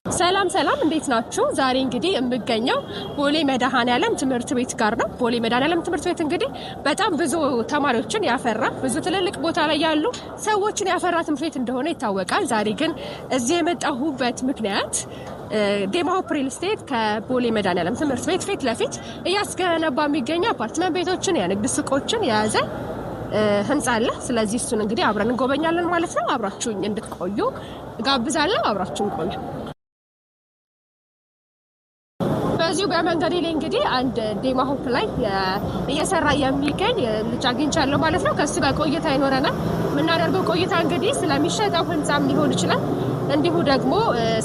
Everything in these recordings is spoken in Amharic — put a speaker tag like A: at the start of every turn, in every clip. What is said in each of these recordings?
A: ሰላም እንዴት ናችሁ? ዛሬ እንግዲህ የምገኘው ቦሌ መድኃኔዓለም ትምህርት ቤት ጋር ነው። ቦሌ መድኃኔዓለም ትምህርት ቤት እንግዲህ በጣም ብዙ ተማሪዎችን ያፈራ ብዙ ትልልቅ ቦታ ላይ ያሉ ሰዎችን ያፈራ ትምህርት ቤት እንደሆነ ይታወቃል። ዛሬ ግን እዚህ የመጣሁበት ምክንያት ዴማ ሆፕ ሪል ስቴት ከቦሌ መድኃኔዓለም ትምህርት ቤት ፊት ለፊት እያስገነባ የሚገኘው አፓርትመንት ቤቶችን፣ የንግድ ሱቆችን የያዘ ህንጻ አለ። ስለዚህ እሱን እንግዲህ አብረን እንጎበኛለን ማለት ነው። አብራችሁኝ እንድትቆዩ ጋብዛለሁ። አብራችሁን ቆዩ። በዚሁ በመንገዴ ላይ እንግዲህ አንድ ዴማ ሆፕ ላይ እየሰራ የሚገኝ ልጅ አግኝቻለሁ ማለት ነው። ከሱ ጋር ቆይታ ይኖረናል። የምናደርገው ቆይታ እንግዲህ ስለሚሸጠው ህንጻም ሊሆን ይችላል፣ እንዲሁ ደግሞ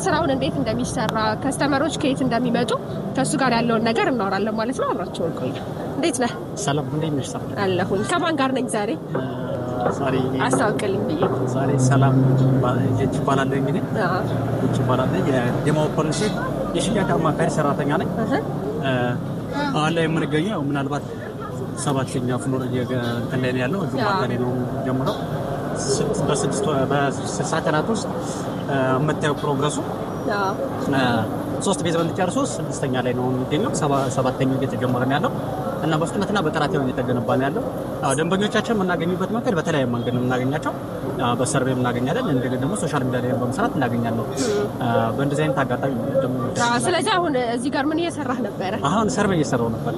A: ስራውን እንዴት እንደሚሰራ ከስተመሮች ከየት እንደሚመጡ ከሱ ጋር ያለውን ነገር እናወራለን ማለት ነው። አብራችሁን ቆዩ። እንዴት ነህ?
B: ሰላም እንዴት ነሽ?
A: አለሁኝ። ከማን ጋር ነኝ ዛሬ? አስታውቅልኝ ብዬ
B: ዛሬ ሰላም ይባላል። እንግዲህ ይባላል የዴማ ሆፕ ሪል ስቴት የሽያጭ አማካሪ ሰራተኛ ነኝ። አሁን ላይ የምንገኘው ምናልባት 7ኛ ፍሎር እንትን ላይ ነው ያለው። እዚህ ማካሪ ነው ጀምረው በ60 ቀናት ውስጥ የምታየው ፕሮግረሱ 3 ቤዝመንት ጨርሶ 6ኛ ላይ ነው የሚገኘው። 7ኛው እየተጀመረ ነው ያለው እና በፍጥነትና በጥራት እየተገነባ ነው ያለው። ደንበኞቻችን የምናገኙበት መንገድ በተለያየ መንገድ ነው የምናገኛቸው። በሰርቬይ እናገኛለን፣ እንደገና ደግሞ ሶሻል ሚዲያ ላይ በመስራት እናገኛለን። በእንደዚህ አይነት አጋጣሚ
A: ስለዚህ አሁን እዚህ ጋር ምን እየሰራህ ነበረ?
B: አሁን ሰርቬይ እየሰራሁ ነበር።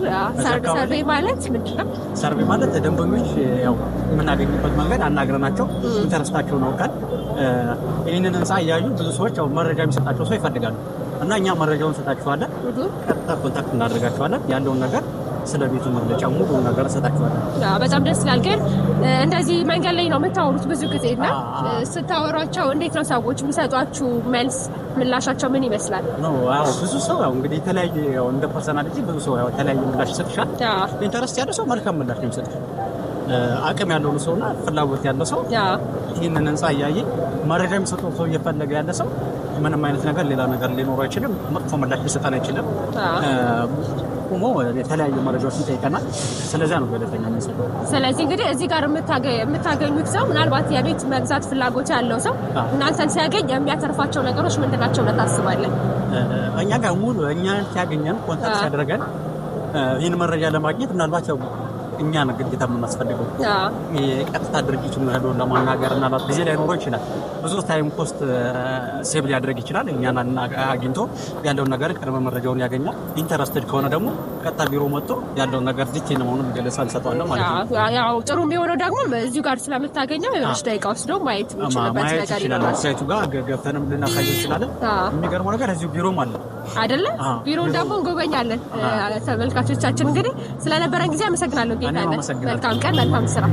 A: ሰርቬይ ማለት ምንድን ነው?
B: ሰርቬይ ማለት ደንበኞች ያው የምናገኙበት መንገድ አናግረናቸው ኢንተረስታቸውን አውቀን ይህንን ህንፃ እያዩ ብዙ ሰዎች ያው መረጃ የሚሰጣቸው ሰው ይፈልጋሉ እና እኛ መረጃውን እንሰጣቸዋለን። ቀጥታ ኮንታክት እናደርጋቸዋለን። ያለውን ነገር ስለ ቤቱ መግለጫ ሙሉ ነገር ሰጣችኋለሁ።
A: በጣም ደስ ይላል። ግን እንደዚህ መንገድ ላይ ነው የምታወሩት ብዙ ጊዜ እና ስታወሯቸው እንዴት ነው ሰዎች የሚሰጧችሁ መልስ ምላሻቸው ምን ይመስላል?
B: ብዙ ሰው ያው እንግዲህ የተለያየ ያው እንደ ፐርሰናሊቲ ብዙ ሰው ያው የተለያየ ምላሽ ይሰጥሻል። ኢንተረስት ያለው ሰው መልካም ምላሽ ነው የሚሰጥሽ። አቅም ያለው ሰውና ፍላጎት ያለው ሰው ይህንን ህንፃ እያየ መረጃ የሚሰጠው ሰው እየፈለገ ያለ ሰው ምንም አይነት ነገር ሌላ ነገር ሊኖረው አይችልም። መጥፎ ምላሽ ሊሰጠን አይችልም። ቆሞ የተለያዩ መረጃዎችን ጠይቀናል። ስለዚህ ነው ገለልተኛ የሚሰጠው። ስለዚህ
A: እንግዲህ እዚህ ጋር የምታገኙት ሰው ምናልባት የቤት መግዛት ፍላጎት ያለው ሰው እናንተን ሲያገኝ የሚያተርፋቸው ነገሮች ምንድን ናቸው ብለህ ታስባለህ?
B: እኛ ጋር ሙሉ እኛን ሲያገኘን ኮንታክት ሲያደርገን ይህን መረጃ ለማግኘት ምናልባት ያው እኛ ነው ግዴታ የምናስፈልገው። የቀጥታ ድርጅቱን ሄዶ ለማናገር እና ጊዜ ላይኖረው ይችላል። ብዙ ታይም ኮስት ሴቭ ሊያደርግ ይችላል። እኛን አግኝቶ ያለውን ነገር ቅድመ መረጃውን ያገኛል። ኢንተረስትድ ከሆነ ደግሞ ቀጥታ ቢሮ መጥቶ ያለውን ነገር ዲቴል መሆኑን ገለጻ እንሰጠዋለን ማለት ነው።
A: ያው ጥሩ የሚሆነው ደግሞ እዚሁ ጋር ስለምታገኘው የሆነች ደቂቃ ወስዶ ማየት የሚችልበት ነገር ይኖራል።
B: ሳይቱ ጋር ገብተንም ልናሳየው እንችላለን። የሚገርመው ነገር እዚሁ ቢሮም አለ
A: አይደለ? ቢሮን ደግሞ እንጎበኛለን። ተመልካቾቻችን እንግዲህ ስለነበረን ጊዜ አመሰግናለሁ። መልካም ቀን፣ መልካም ስራ።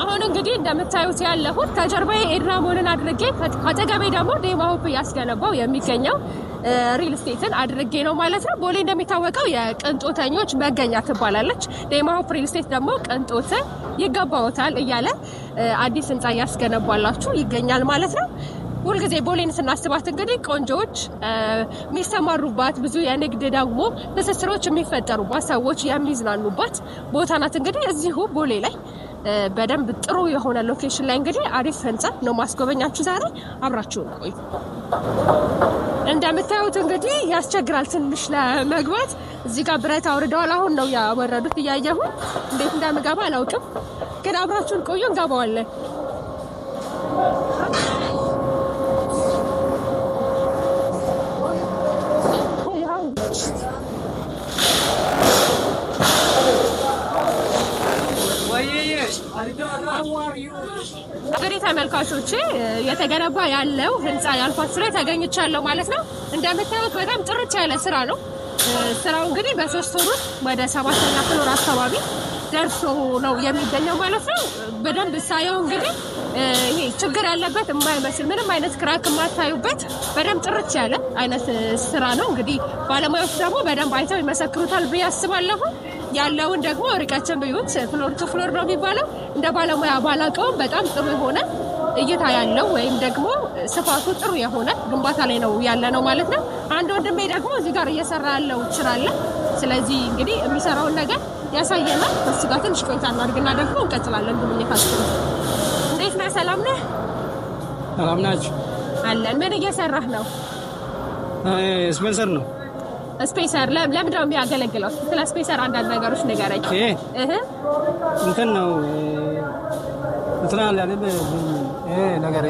A: አሁን እንግዲህ እንደምታዩት ያለሁት ከጀርባዬ ኤድና ሞልን አድርጌ ከአጠገቤ ደግሞ ዴማ ሆፕ እያስገነባው የሚገኘው ሪል ስቴትን አድርጌ ነው ማለት ነው። ቦሌ እንደሚታወቀው የቅንጦተኞች መገኛ ትባላለች። ዴማ ሆፕ ሪል ስቴት ደግሞ ቅንጦትን ይገባውታል እያለ አዲስ ህንፃ እያስገነባላችሁ ይገኛል ማለት ነው። ሁልጊዜ ቦሌን ስናስባት እንግዲህ ቆንጆዎች የሚሰማሩባት ብዙ የንግድ ደግሞ ትስስሮች የሚፈጠሩባት ሰዎች የሚዝናኑባት ቦታ ናት። እንግዲህ እዚሁ ቦሌ ላይ በደንብ ጥሩ የሆነ ሎኬሽን ላይ እንግዲህ አሪፍ ህንፃ ነው ማስጎበኛችሁ ዛሬ። አብራችሁን ቆዩ። እንደምታዩት እንግዲህ ያስቸግራል ትንሽ ለመግባት። እዚህ ጋር ብረት አውርደዋል። አሁን ነው ያወረዱት። እያየሁ እንዴት እንደምገባ አላውቅም፣ ግን አብራችሁን ቆዩ፣ እንገባዋለን። እንግዲህ ተመልካቾቼ የተገነባ ያለው ህንፃ ያልኳችሁ ላይ ተገኝቻለሁ ማለት ነው። እንደምታዩት በጣም ጥርት ያለ ስራ ነው። ስራው እንግዲህ በ3 ወር ውስጥ ወደ 7ኛ ፍሎር አካባቢ ደርሶ ነው የሚገኘው ማለት ነው። በደንብ ሳየው እንግዲህ ይሄ ችግር ያለበት የማይመስል ምንም አይነት ክራክ የማታዩበት በደንብ ጥርት ያለ አይነት ስራ ነው። እንግዲህ ባለሙያዎች ደግሞ በደንብ አይተው ይመሰክሩታል ብዬ አስባለሁ። ያለውን ደግሞ ርቀትን ብዩት። ፍሎር ቱ ፍሎር ነው የሚባለው። እንደ ባለሙያ ባላቀውም በጣም ጥሩ የሆነ እይታ ያለው ወይም ደግሞ ስፋቱ ጥሩ የሆነ ግንባታ ላይ ነው ያለ ነው ማለት ነው። አንድ ወንድሜ ደግሞ እዚህ ጋር እየሰራ ያለው ይችላል። ስለዚህ እንግዲህ የሚሰራውን ነገር ያሳየናል። እሱ ጋር ትንሽ ቆይታ እናድርግና ደግሞ እንቀጥላለን ጉብኝታችን። እንዴት ነህ? ሰላም ነህ?
B: ሰላም ናችሁ?
A: አለን። ምን እየሰራህ ነው?
C: ስፔንሰር ነው።
A: ስፔንሰር ለምንድን ነው የሚያገለግለው? ስለ ስፔንሰር አንዳንድ ነገሮች ንገረኝ።
C: እንትን ነው እንትና አለ አይደል? ይሄ ነገር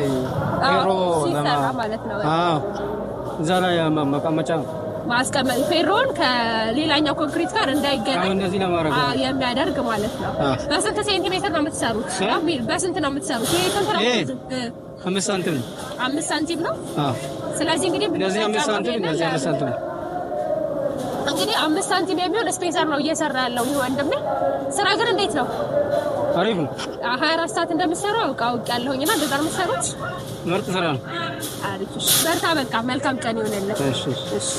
C: ፌሮ
A: ማለት ነው።
C: እዛ ላይ መቀመጫ
A: ማስቀመጥ ፌሮን ከሌላኛው ኮንክሪት ጋር እንዳይገናኝ
C: እንደዚህ ለማድረግ
A: የሚያደርግ ማለት ነው። በስንት ሴንቲሜትር ነው የምትሰሩት? በስንት ነው የምትሰሩት? ይሄ ስንት ነው?
C: 5 ሳንቲም
A: 5 ሳንቲም ነው። ስለዚህ እንግዲህ
C: እንደዚህ 5 ሳንቲም እንደዚህ 5 ሳንቲም
A: እንግዲህ 5 ሳንቲም የሚሆን ስፔንሰር ነው እየሰራ ያለው ይሄ ወንድሜ። ስራ ግን እንዴት ነው?
C: አሪፍ ነው።
A: 24 ሰዓት እንደምትሰሩ አውቃለሁኝና እንደዛ ነው የምትሰሩት?
C: ምርጥ ስራ ነው።
A: አሪፍ። በርታ። በቃ መልካም ቀን ይሁንልህ።
C: እሺ እሺ።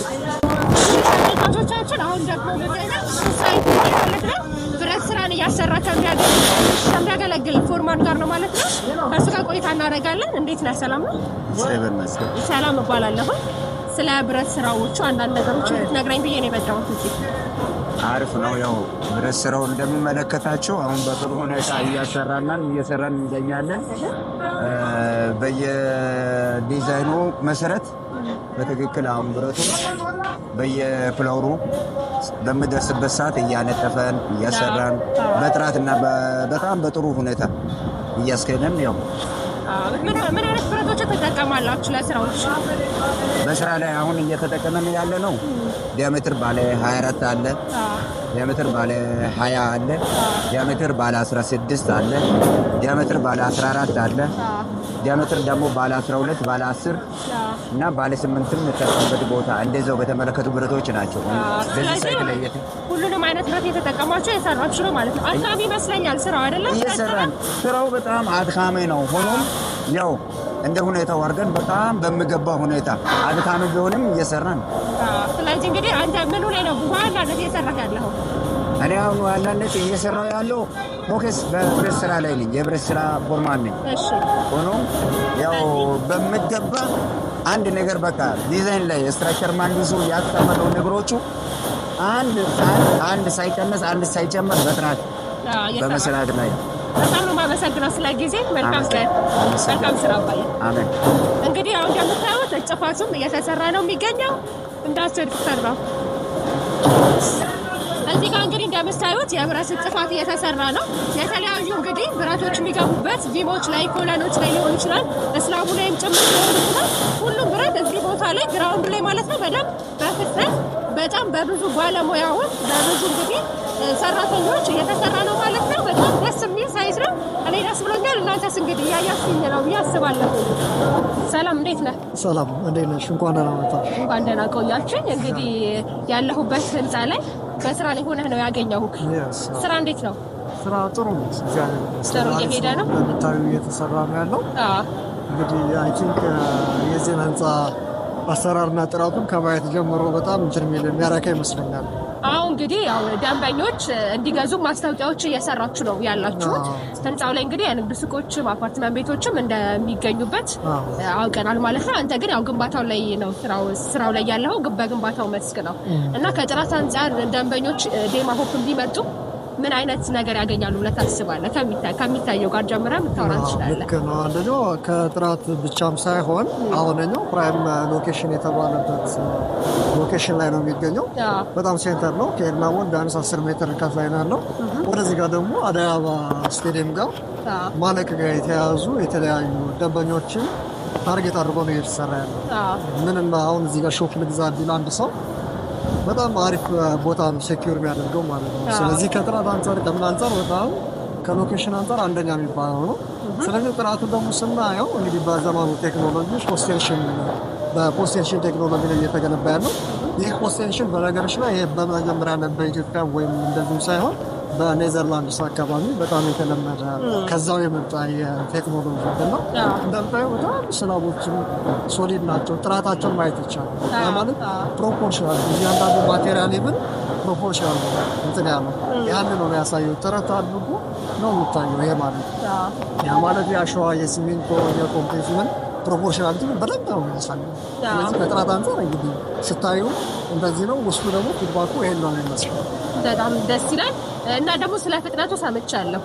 A: ተመልካቾቻችን አሁን ደግሞ ብረት ስራን እያሰራ ከሚያገለግል ፎርማን ጋር ነው ማለት ነው። ከእሱ ጋር ቆይታ እናደርጋለን። እንዴት ነህ? ሰላም ነው? ሰላም እባላለሁ። ስለ ብረት ስራዎቹ አንዳንድ ነገሮች ልትነግረኝ ብዬ ነው የመጣሁት እዚህ።
D: አሪፍ ነው። ያው ብረት ስራው እንደምመለከታቸው አሁን በጥሩ ሁኔታ እየሰራን እንገኛለን። በየዲዛይኑ መሰረት በትክክል አሁን ብረቱ በየፍሎሩ በሚደርስበት ሰዓት እያነጠፈን እያሰራን በጥራትና በጣም በጥሩ ሁኔታ እያስኬደን ያው
A: ምን አይነት ብረቶችን ትጠቀማላችሁ ለስራዎች?
D: በስራ ላይ አሁን እየተጠቀመን ያለ ነው። ዲያሜትር ባለ 24 አለ፣ ዲያሜትር ባለ 20 አለ፣ ዲያሜትር ባለ 16 አለ፣ ዲያሜትር ባለ 14 አለ፣ ዲያሜትር ደግሞ ባለ 12 ባለ 10 እና ባለ 8ም ተጠቀምበት ቦታ እንደዛው በተመለከቱ ብረቶች ናቸው። በዚህ ሳይት ላይ
A: ሁሉንም አይነት ብረት የተጠቀማችሁ የሰራችሁ ነው ማለት ነው። አድካሚ ይመስለኛል ስራው አይደለም?
D: እየሰራን ስራው በጣም አድካሚ ነው። ሆኖም ያው እንደ ሁኔታው አድርገን በጣም በሚገባ ሁኔታ አድካሚ ቢሆንም እየሰራን።
A: ስለዚህ እንግዲህ አንተ ምኑ ላይ ነው በዋናነት እየሰራህ ያለው?
D: እኔ አሁን ዋናነት እየሰራሁ ያለው ፎከስ በብረት ስራ ላይ ነኝ። የብረት ስራ ፎርማን ነኝ።
A: እሺ።
D: ሆኖም ያው በሚገባ አንድ ነገር በቃ ዲዛይን ላይ ስትራክቸር ማንዲሱ ያስቀመጠው ነገሮቹ አንድ ሳይቀነስ አንድ ሳይጨመር በጥራት በመስራት ላይ
A: በጣም ነው የማመሰግነው ስለ ጊዜ። መልካም ቀን፣ መልካም ስራ ባይ።
D: አሜን።
A: እንግዲህ አሁን እንደምታዩት እጥፋቱም እየተሰራ ነው የሚገኘው። እንዳስወድቅ ሰራው እዚህ ጋር እንግዲህ እንደምታዩት የብረት እጥፋት እየተሰራ ነው። የተለያዩ እንግዲህ ብረቶች የሚገቡበት ቪሞች ላይ ኮለኖች ላይ ሊሆን ይችላል፣ እስላቡ ላይም ጭምር ሊሆን ይችላል። ሁሉም ብረት እዚህ ቦታ ላይ ግራውንድ ላይ ማለት ነው በደንብ በፍጥነት በጣም በብዙ ባለሙያዎች በብዙ እንግዲህ ሰራተኞች እየተሰራ ነው ማለት ነው። በጣም ደስ የሚል ሳይዝ ነው። እኔ ደስ ብሎኛል። እናንተስ እንግዲህ እያያችሁኝ ነው ብዬ አስባለሁ። ሰላም፣ እንዴት ነህ?
E: ሰላም፣ እንዴት ነሽ? እንኳን ደህና መጣሽ።
A: እንኳን ደህና ቆያችሁኝ። እንግዲህ ያለሁበት ህንፃ ላይ በስራ ላይ ሆነህ ነው ያገኘሁህ። ስራ እንዴት ነው?
E: ስራ ጥሩ ነው።
A: ጥሩ እየሄደ ነው።
E: ታዩ እየተሰራ ነው ያለው። እንግዲህ አይ ቲንክ የዚህን ህንፃ አሰራርና ጥራቱን ከማየት ጀምሮ በጣም የሚያረካ ይመስለኛል።
A: አሁን እንግዲህ ያው ደንበኞች እንዲገዙ ማስታወቂያዎች እየሰራችሁ ነው ያላችሁት። ህንፃው ላይ እንግዲህ የንግድ ሱቆችም አፓርትመንት ቤቶችም እንደሚገኙበት አውቀናል ማለት ነው። አንተ ግን ያው ግንባታው ላይ ነው ስራው ላይ ያለው በግንባታው መስክ ነው እና ከጥራት አንጻር ደንበኞች ዴማ ሆፕ ቢመጡ ምን አይነት ነገር ያገኛሉ ብለህ ታስባለህ? ከሚታየው ጋር ጀምረህ ልታወራ ትችላለህ።
E: ልክ ነው። አንደኛው ከጥራት ብቻም ሳይሆን አሁንኛው ፕራይም ሎኬሽን የተባለበት ሎኬሽን ላይ ነው የሚገኘው። በጣም ሴንተር ነው። ከኤድና ወንድ ቢያንስ 10 ሜትር ርቀት ላይ ነው ያለው። ወደዚህ ጋር ደግሞ አዲስ አበባ ስቴዲየም ጋር ማለቅ ጋር የተያያዙ የተለያዩ ደንበኞችን ታርጌት አድርጎ ነው እየተሰራ ያለው። ምንም አሁን እዚህ ጋር ሾፕ ልግዛ ቢል አንድ ሰው በጣም አሪፍ ቦታ ነው ሴኪዩር የሚያደርገው ማለት ነው። ስለዚህ ከጥራት አንጻር ከምን አንጻር በጣም ከሎኬሽን አንጻር አንደኛ የሚባለው ነው። ስለዚህ ጥራቱን ደግሞ ስናየው እንግዲህ በዘመኑ ቴክኖሎጂ በፖስቴንሽን ቴክኖሎጂ ላይ እየተገነባ ያለው ይህ ፖስቴንሽን በነገሮች ላይ ይሄ በመጀመሪያ በኢትዮጵያ ወይም እንደዚሁ ሳይሆን በኔዘርላንድስ አካባቢ በጣም የተለመደ ከዛው የመጣ የቴክኖሎጂ ነው። እንደምታየው በጣም ስላቦችም ሶሊድ ናቸው። ጥራታቸውን ማየት ይቻላል። ማለት ፕሮፖርሽናል እያንዳንዱ ማቴሪያል ይብን ፕሮፖርሽናል እንትን ያለው ያን ነው ያሳየው። ጥረት አድርጎ ነው የሚታየው። ይሄ ማለት ያ ማለት የአሸዋ የሲሚንቶ የኮንክሪት ምን ፕሮፖርሽናሊቲ በደንብ ነው የሚያሳየው። ስለዚህ ከጥራት አንጻር እንግዲህ ስታዩ እንደዚህ ነው። ውስጡ ደግሞ ፊድባኩ ይሄን ነው የሚመስለው።
A: በጣም ደስ ይላል። እና ደግሞ ስለ ፍጥነቱ ሰምቻለሁ።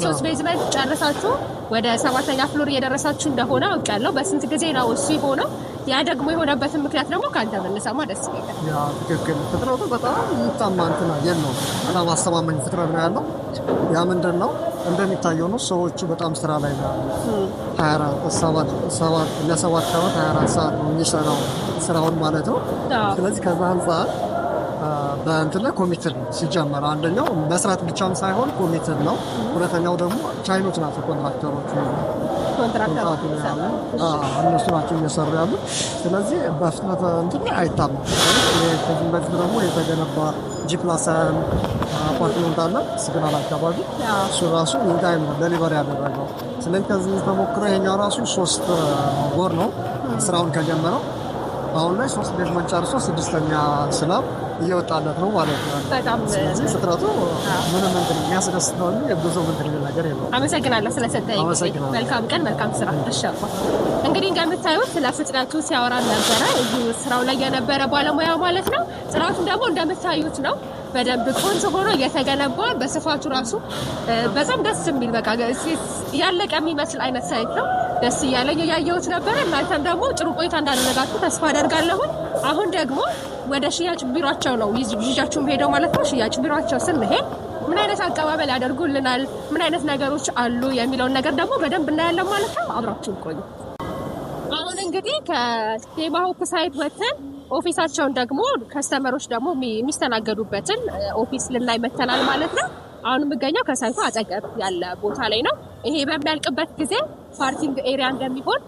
A: 3 ቤዝመንት ጨርሳችሁ ወደ 7ኛ ፍሎር እየደረሳችሁ እንደሆነ አውቃለሁ። በስንት ጊዜ ነው እሱ የሆነው? ያ ደግሞ የሆነበትን ምክንያት ደግሞ ካንተ ብንሰማ ደስ ይላል።
E: ያ ትክክል። ፍጥረቱ በጣም የሚታማ እንትን ነው። በጣም አስተማማኝ ፍጥረት ነው ያለው። ያ ምንድን ነው እንደሚታየው ነው። ሰዎቹ በጣም ስራ ላይ ነው ያሉት። 7 ዓመት 24 ሰዓት ነው የሚሰራው ስራውን ማለት ነው። ስለዚህ ከዛ አንጻር በእንትን ላይ ኮሚትድ ነው ሲጀመር። አንደኛው መስራት ብቻም ሳይሆን ኮሚትድ ነው። ሁለተኛው ደግሞ ቻይኖች ናቸው ኮንትራክተሮቹ እነሱ ናቸው እየሰሩ ያሉት። ስለዚህ በፍጥነት እንትን ላይ አይታማም። ከዚህም በፊት ደግሞ የተገነባ ጂፕላሳን አፓርትመንት አለ ሲግናል አካባቢ። እሱ ራሱ ኢንታይም ነው ደሊቨሪ ያደረገው። ስለዚህ ከዚህ ተሞክሮ ይሄኛው ራሱ 3 ወር ነው ስራውን ከጀመረው። አሁን ላይ 3 ቤዝመንት ጨርሶ 6ኛ ስላብ እየወጣለት ነው ማለት ነው።
A: በጣም
E: ፍጥረቱ ምንም እንትን የሚያስደስት ነው እንጂ ብዙ እንትን ነገር የለውም።
A: አመሰግናለሁ ስለሰጠኝ። መልካም ቀን፣ መልካም ስራ። ተሻባ እንግዲህ እንደምታዩት ስለ ፍጥነቱ ሲያወራ ነበረ እዚሁ ስራው ላይ የነበረ ባለሙያ ማለት ነው። ጥራቱን ደግሞ እንደምታዩት ነው። በደንብ ቆንጆ ሆኖ እየተገነባ በስፋቱ ራሱ በጣም ደስ የሚል በቃ ያለቀ የሚመስል አይነት ሳይት ነው። ደስ እያለኝ ያየሁት ነበረ። እናንተም ደግሞ ጥሩ ቆይታ እንዳደረጋችሁ ተስፋ አደርጋለሁ። አሁን ደግሞ ወደ ሽያጭ ቢሯቸው ነው ይዣችሁ ሄደው ማለት ነው። ሽያጭ ቢሯቸው ስንሄድ ምን አይነት አቀባበል ያደርጉልናል፣ ምን አይነት ነገሮች አሉ የሚለውን ነገር ደግሞ በደንብ እናያለን ማለት ነው። አብራችሁን ቆዩ። አሁን እንግዲህ ከቴማ ሆፕ ሳይት ወጥተን ኦፊሳቸውን ደግሞ ከስተመሮች ደግሞ የሚስተናገዱበትን ኦፊስ ልናይ መተናል ማለት ነው። አሁን የምገኘው ከሳይቱ አጠገብ ያለ ቦታ ላይ ነው። ይሄ በሚያልቅበት ጊዜ ፓርኪንግ ኤሪያ እንደሚሆን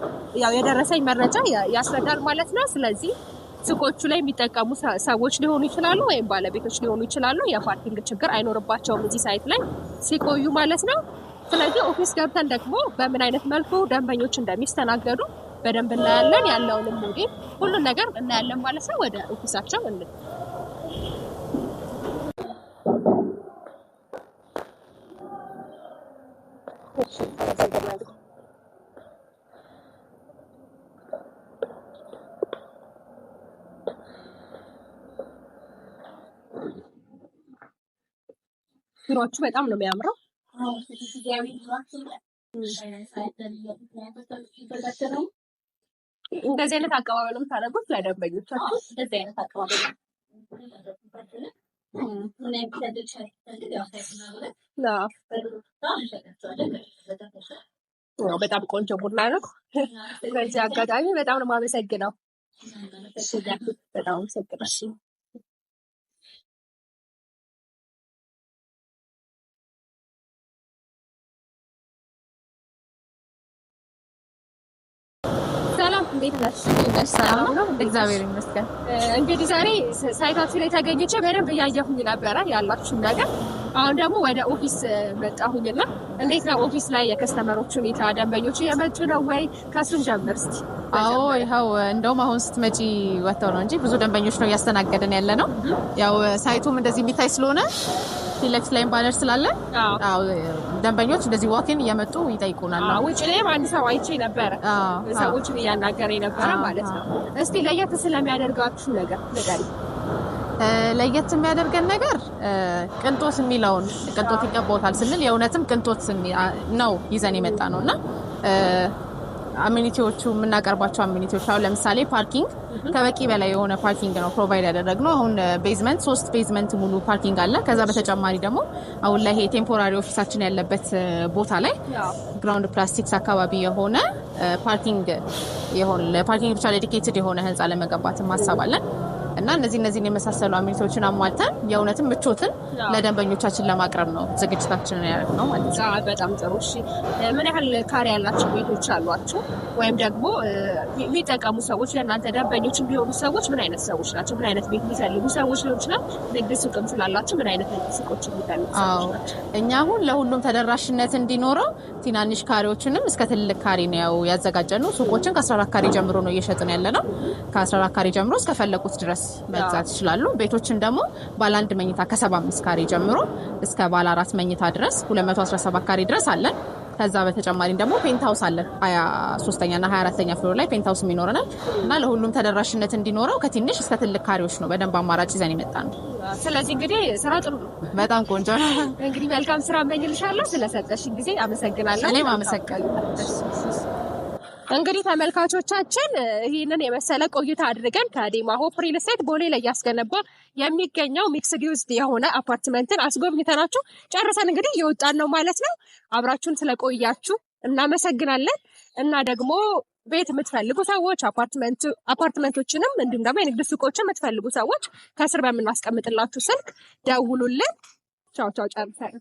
A: ያው የደረሰኝ መረጃ ያስረዳል ማለት ነው። ስለዚህ ሱቆቹ ላይ የሚጠቀሙ ሰዎች ሊሆኑ ይችላሉ ወይም ባለቤቶች ሊሆኑ ይችላሉ። የፓርኪንግ ችግር አይኖርባቸውም እዚህ ሳይት ላይ ሲቆዩ ማለት ነው። ስለዚህ ኦፊስ ገብተን ደግሞ በምን አይነት መልኩ ደንበኞች እንደሚስተናገዱ በደንብ እናያለን። ያለውንም ሞዴል ሁሉን ነገር እናያለን ማለት ነው። ወደ ኦፊሳቸው እንል ቢሮቹ በጣም ነው የሚያምረው። እንደዚህ አይነት አቀባበል የምታደርጉት ለደንበኞቻችሁ? እንደዚህ አይነት አቀባበል በጣም ቆንጆ ቡና ነው። በዚህ አጋጣሚ በጣም ነው የማመሰግነው። በጣም አመሰግናለሁ። እንዴት ነሽ? ሰላም ነው? እግዚአብሔር ይመስገን። እንግዲህ ዛሬ ሳይታችሁ ላይ ተገኝቼ በደንብ እያየሁኝ ነበረ ያላችሁን ነገር። አሁን ደግሞ ወደ ኦፊስ መጣሁኝና እንዴት ነው ኦፊስ ላይ የከስተመሮች ሁኔታ? ደንበኞች እየመጡ ነው ወይ? ከሱን ጀምር እስኪ።
F: አዎ ይኸው እንደውም አሁን ስትመጪ ወጥተው ነው እንጂ ብዙ ደንበኞች ነው እያስተናገድን ያለ ነው። ያው ሳይቱም እንደዚህ የሚታይ ስለሆነ ፊት ለፊት ላይም ባነር ስላለ ደንበኞች እንደዚህ ዋኪን እየመጡ ይጠይቁናል።
A: ውጭ ላይም አንድ ሰው አይቼ ነበረ ሰዎችን እያናገረ ነበረ ማለት ነው። እስቲ ለየት ስለሚያደርጋችሁ ነገር ንገሪኝ።
F: ለየት የሚያደርገን ነገር ቅንጦት የሚለውን ቅንጦት ይገባውታል ስንል የእውነትም ቅንጦት ነው ይዘን የመጣ ነው እና አሚኒቲዎቹ የምናቀርባቸው አሚኒቲዎች አሁን ለምሳሌ ፓርኪንግ ከበቂ በላይ የሆነ ፓርኪንግ ነው ፕሮቫይድ ያደረግነው። አሁን ቤዝመንት 3 ቤዝመንት ሙሉ ፓርኪንግ አለ። ከዛ በተጨማሪ ደግሞ አሁን ላይ ይሄ ቴምፖራሪ ኦፊሳችን ያለበት ቦታ ላይ ግራውንድ ፕላስቲክስ አካባቢ የሆነ ፓርኪንግ ለፓርኪንግ ብቻ ዴዲኬትድ የሆነ ህንፃ ለመገንባት ማሰብ አለን እና እነዚህን የመሳሰሉ አሚኒቲዎችን አሟልተን የእውነትም ምቾትን ለደንበኞቻችን ለማቅረብ ነው ዝግጅታችንን ያደረግነው ማለት ነው።
A: በጣም ጥሩ። እሺ ምን ያህል ካሬ ያላቸው ቤቶች አሏችሁ? ወይም ደግሞ የሚጠቀሙ ሰዎች ለእናንተ ደንበኞች የሚሆኑ ሰዎች ምን አይነት ሰዎች ናቸው? ምን አይነት ቤት የሚፈልጉ ሰዎች ሊሆን ይችላል። ንግድ ሱቅም ስላላችሁ ምን አይነት ንግድ ሱቆች የሚፈልጉ ሰዎች ናቸው?
F: እኛ አሁን ለሁሉም ተደራሽነት እንዲኖረው ትናንሽ ካሬዎችንም እስከ ትልቅ ካሬ ነው ያዘጋጀነው። ሱቆችን ከ14 ካሬ ጀምሮ ነው እየሸጥን ያለ ነው። ከ14 ካሬ ጀምሮ እስከፈለጉት ድረስ መግዛት ይችላሉ። ቤቶችን ደግሞ ባለ 1 መኝታ ከ75 ካሬ ጀምሮ እስከ ባለ 4 መኝታ ድረስ 217 ካሬ ድረስ አለን። ከዛ በተጨማሪ ደግሞ ፔንት ሃውስ አለ 23ኛ እና 24ኛ ፍሎር ላይ ፔንት ሃውስ ይኖረናል እና ለሁሉም ተደራሽነት እንዲኖረው ከትንሽ እስከ ትልቅ ካሬዎች ነው በደንብ አማራጭ ይዘን የመጣነው።
A: ስለዚህ እንግዲህ ስራ ጥሩ ነው።
F: በጣም ቆንጆ ነው።
A: እንግዲህ መልካም ስራ እመኝልሻለሁ። ስለሰጠሽኝ ጊዜ አመሰግናለሁ።
F: እኔም አመሰግናለሁ።
A: እንግዲህ ተመልካቾቻችን ይህንን የመሰለ ቆይታ አድርገን ከዴማ ሆፕ ሪል ስቴት ቦሌ ላይ ያስገነባ የሚገኘው ሚክስድ ዩዝ የሆነ አፓርትመንትን አስጎብኝተናችሁ ጨርሰን እንግዲህ እየወጣን ነው ማለት ነው። አብራችሁን ስለቆያችሁ እናመሰግናለን። እና ደግሞ ቤት የምትፈልጉ ሰዎች አፓርትመንቶችንም እንዲሁም ደግሞ የንግድ ሱቆችን የምትፈልጉ ሰዎች ከስር በምናስቀምጥላችሁ ስልክ ደውሉልን። ቻው ቻው ጨርሰን